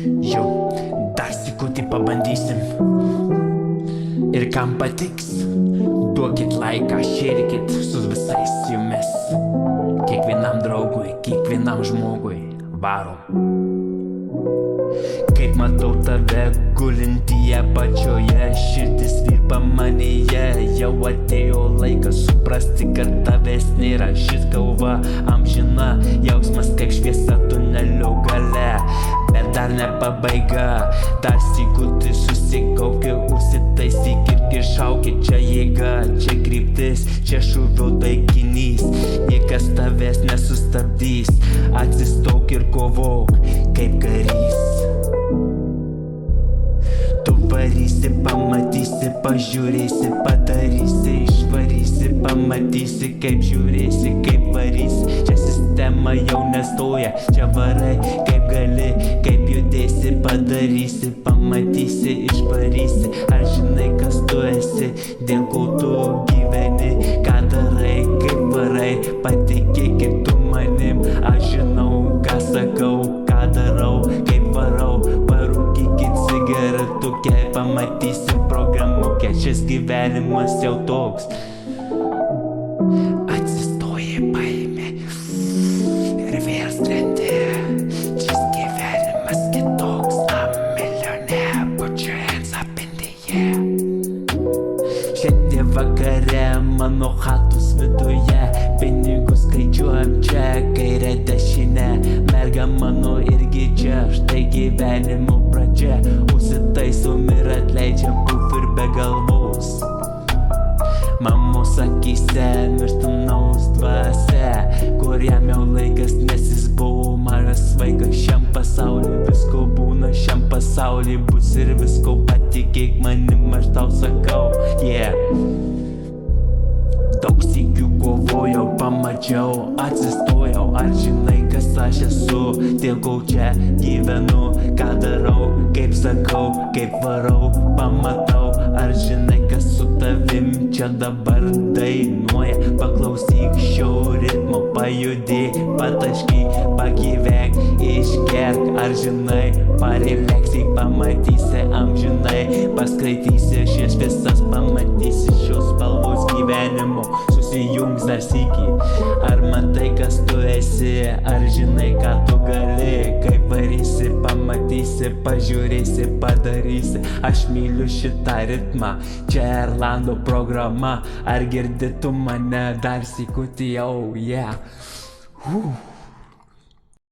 Jau dar sikutį pabandysim. Ir kam patiks, duokit laiką, šerkit su visais jumis. Kiekvienam draugui, kiekvienam žmogui varom. Kaip matau tave gulintį apačioje, širdis virpa manyje. Jau atėjo laikas suprasti, kad tavęs nėra. Šis galva amžina, jausmas kaip šviesa tunelio gale. Bet dar ne pabaiga, dar sikutį susikaukė, užsitaisyk ir šaukė. Čia jėga, čia kryptis, čia šūvio taikinys. Niekas tavęs nesustabdys, atsistok ir kovok kaip karys. Tu varysi, pamatysi, pažiūrėsi, padarysi, išvarysi, pamatysi, kaip žiūrėsi, kaip varysi. Čia sistema jau nestoja, čia varai, kaip gali, kaip judėsi, padarysi, pamatysi, išvarysi. Ar žinai, kas tu esi, dėl ko tu gyveni, ką darai, kaip varai, patikėkit tu manim. Aš žinau, ką sakau, ką darau, kaip varau, parūkykit cigaretukę, pamatysim programukę, šis gyvenimas jau toks. Atsistoji, paėmė ir vėl skrendi. Šis gyvenimas kitoks, milione, put your hands up in the air. Šiandien vakare mano chatos viduje, pinigus skaičiuojam čia, kairė dešinė. Merga mano irgi čia, štai gyvenimo pradžia. Užsitaisom ir atleidžiam ir be galvos. Mamos akise mirtinaus dvasia, kuriam jau laikas, nes jis buvo mažas vaikas. Šiam pasauly visko būna, šiam pasauly bus ir visko, patikėk manim, aš tau sakau, yeah. Daug sykių kovojau, pamačiau, atsistojau. Ar žinai, kas aš esu, dėl ko čia gyvenu, ką darau, kaip sakau, kaip varau, pamatau. Ar žinai, kas su tavim čia dabar dainuoja. Paklausyk šio ritmo, pajudėk, pataškyk, pagyvenk, išgerk. Ar žinai, pareleksy, pamatysi amžinai, paskaitysi šias visas, pamatysi šios spalvos gyvenimo. Susijungs dar sykį. Ar matai, kas tu esi, ar žinai, ką tu gali, kaip varysi, pamatysi, pažiūrėsi, padarysi. Aš myliu šitą ritmą, čia Erlando programa. Ar girdi tu mane dar sikutį, oh yeah.